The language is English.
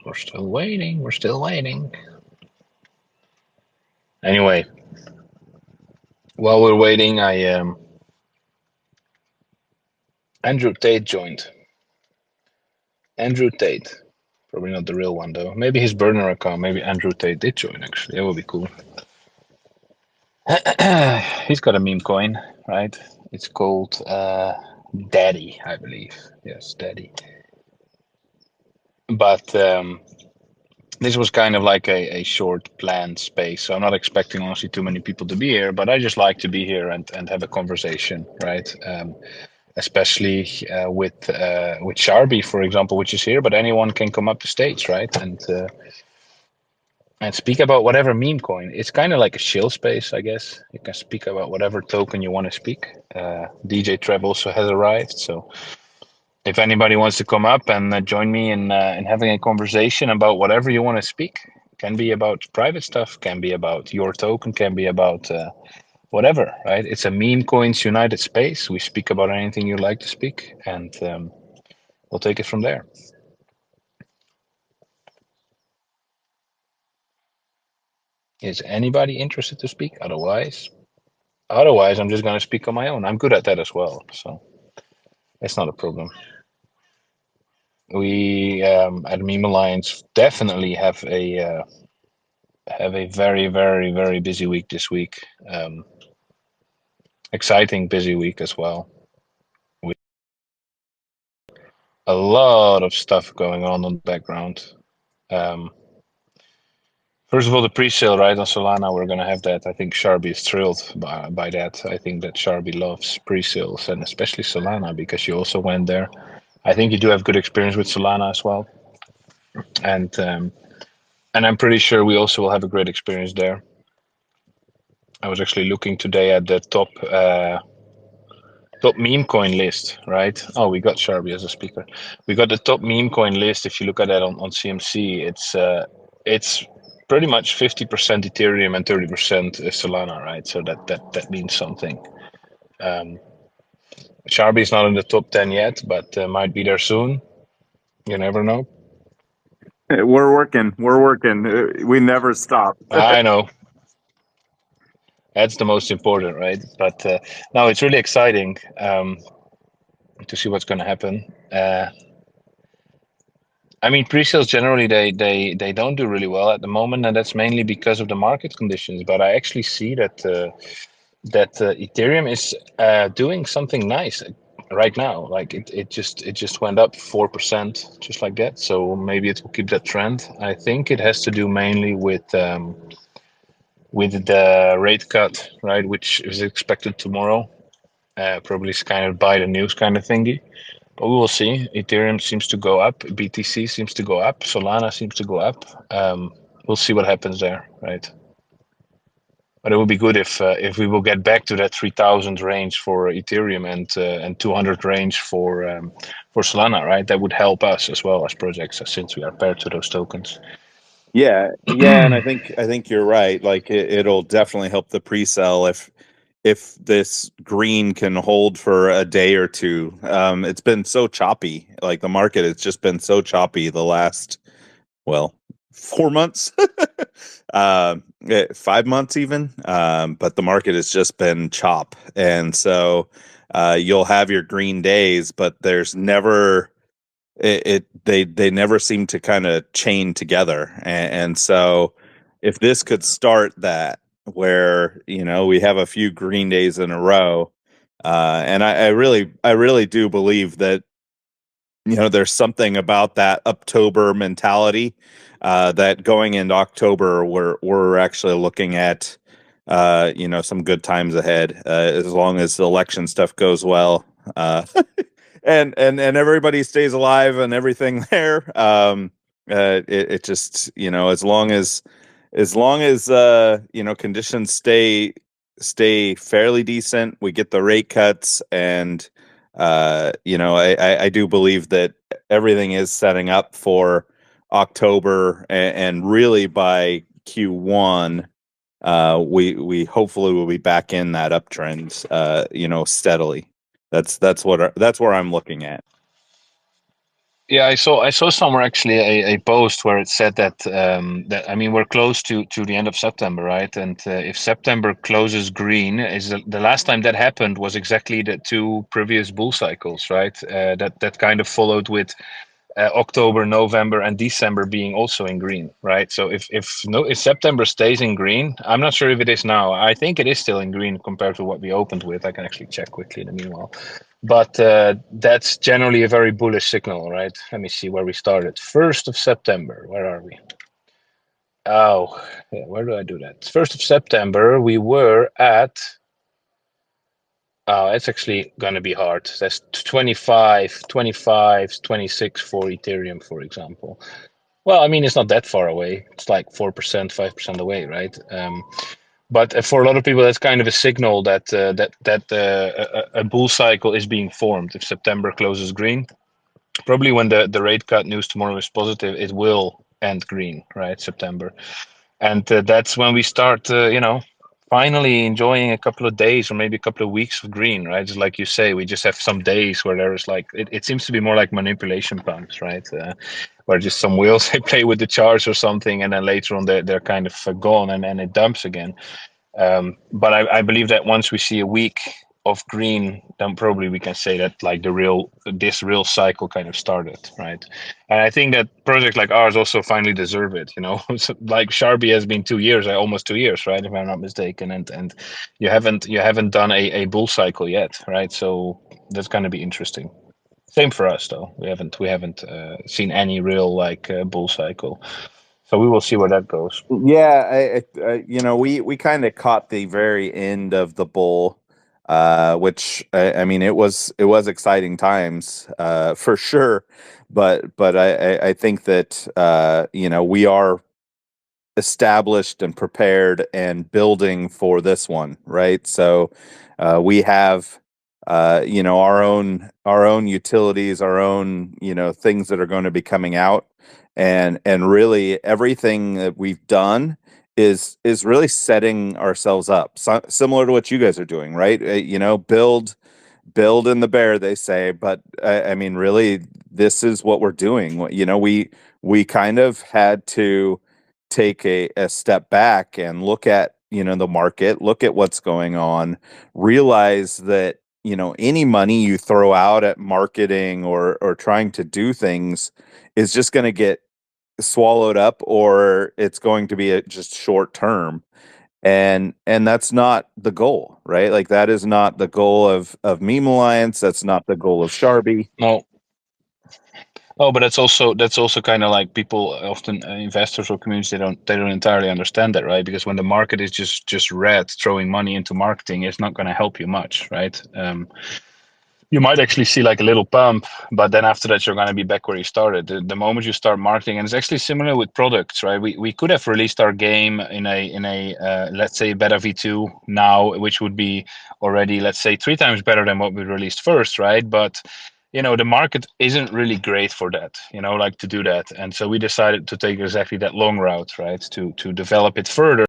We're still waiting. We're still waiting. Anyway, while we're waiting, Andrew Tate joined. Andrew Tate, probably not the real one though. Maybe his burner account. Maybe Andrew Tate did join. Actually, that would be cool. He's got a meme coin, right? It's called Daddy, I believe. Yes, Daddy. But this was kind of like a short planned space. So I'm not expecting honestly too many people to be here, but I just like to be here and have a conversation, right? Especially with Sharby, for example, which is here, but anyone can come up to stage, right? And speak about whatever meme coin. It's kind of like a chill space, I guess. You can speak about whatever token you want to speak. DJ Trev also has arrived, so if anybody wants to come up and join me in having a conversation about whatever you want to speak, can be about private stuff, can be about your token, can be about whatever, right? It's a meme coins united space. We speak about anything you like to speak, and we'll take it from there. Is anybody interested to speak? Otherwise, I'm just going to speak on my own. I'm good at that as well, so it's not a problem. We at Meme Alliance definitely have a very, very, very busy week this week. Exciting busy week as well. With a lot of stuff going on the background. Um, First of all, the pre-sale, right, on Solana, we're going to have that. I think Sharby is thrilled by that. I think that Sharby loves pre-sales, and especially Solana, because you also went there. I think you do have good experience with Solana as well. And I'm pretty sure we also will have a great experience there. I was actually looking today at the top meme coin list, right? Oh, we got Sharby as a speaker. We got the top meme coin list. If you look at that on CMC, it's pretty much 50% Ethereum and 30% Solana, right? So that means something. Sharby is not in the top 10 yet, but might be there soon. You never know. We're working. We're working. We never stop. I know. That's the most important, right? But no, it's really exciting to see what's going to happen. I mean, pre-sales generally they don't do really well at the moment, and that's mainly because of the market conditions. But I actually see that Ethereum is doing something nice right now. Like it just went up 4%, just like that. So maybe it will keep that trend. I think it has to do mainly with the rate cut, right, which is expected tomorrow. Probably is kind of by the news kind of thingy. But we will see. Ethereum seems to go up. BTC seems to go up. Solana seems to go up. We'll see what happens there, right? But it would be good if we will get back to that 3,000 range for Ethereum and 200 range for Solana, right? That would help us as well as projects since we are paired to those tokens. Yeah, and I think you're right. Like it'll definitely help the pre-sell if this green can hold for a day or two. It's been so choppy. Like the market has just been so choppy the last, well, 4 months, 5 months even. But the market has just been chop, and so you'll have your green days, but there's never they never seem to kind of chain together, and so if this could start that where we have a few green days in a row, and I really do believe that there's something about that October mentality, that going into October we're actually looking at some good times ahead, as long as the election stuff goes well, and everybody stays alive and everything there. It just as long as conditions stay fairly decent, we get the rate cuts, and I do believe that everything is setting up for October, and really by Q1, we hopefully will be back in that uptrend, steadily. That's where I'm looking at. Yeah, I saw somewhere actually a post where it said that that I mean we're close to the end of September, right? And if September closes green, is the last time that happened was exactly the two previous bull cycles, right? That kind of followed with October, November, and December being also in green, right? So if September stays in green, I'm not sure if it is now. I think it is still in green compared to what we opened with. I can actually check quickly in the meanwhile. But that's generally a very bullish signal, right? Let me see where we started. 1st of September. Where are we? Oh, yeah, where do I do that? 1st of September, we were at. Oh, it's actually going to be hard. That's 25, 25, 26 for Ethereum, for example. Well, I mean, it's not that far away. It's like 4%, 5% away, right? But for a lot of people, that's kind of a signal that a bull cycle is being formed. If September closes green, probably when the rate cut news tomorrow is positive, it will end green, right? September, and that's when we start, finally enjoying a couple of days or maybe a couple of weeks of green, right? Just like you say, we just have some days where there is like it seems to be more like manipulation pumps, right? Where just some wheels they play with the charts or something, and then later on they're kind of gone and it dumps again. But I believe that once we see a week of green, then probably we can say that like this real cycle kind of started, right? And I think that projects like ours also finally deserve it. So, like Sharpie has been 2 years, almost 2 years, right? If I'm not mistaken, and you haven't done a bull cycle yet, right? So that's going to be interesting. Same for us though. We haven't seen any real like bull cycle. So we will see where that goes. Yeah, we kind of caught the very end of the bull, which I mean, it was exciting times, for sure. But I think that we are established and prepared and building for this one, right? So we have our own utilities, our own things that are going to be coming out, and really everything that we've done is really setting ourselves up, similar to what you guys are doing, right? Build in the bear, they say, but I mean, really, this is what we're doing. We kind of had to take a step back and look at the market, look at what's going on, realize that any money you throw out at marketing or trying to do things is just going to get swallowed up, or it's going to be just short term, and that's not the goal, right? Like, that is not the goal of Meme Alliance. That's not the goal of Sharby. No, oh, but that's also kind of like people often, investors or communities, they don't entirely understand that, right? Because when the market is just red, throwing money into marketing is not going to help you much, right? You might actually see like a little pump, but then after that you're going to be back where you started. The moment you start marketing, and it's actually similar with products, right? We could have released our game in a let's say beta v2 now, which would be already, let's say, 3 times better than what we released first, right? But the market isn't really great for that, like to do that, and so we decided to take exactly that long route, right? To develop it further.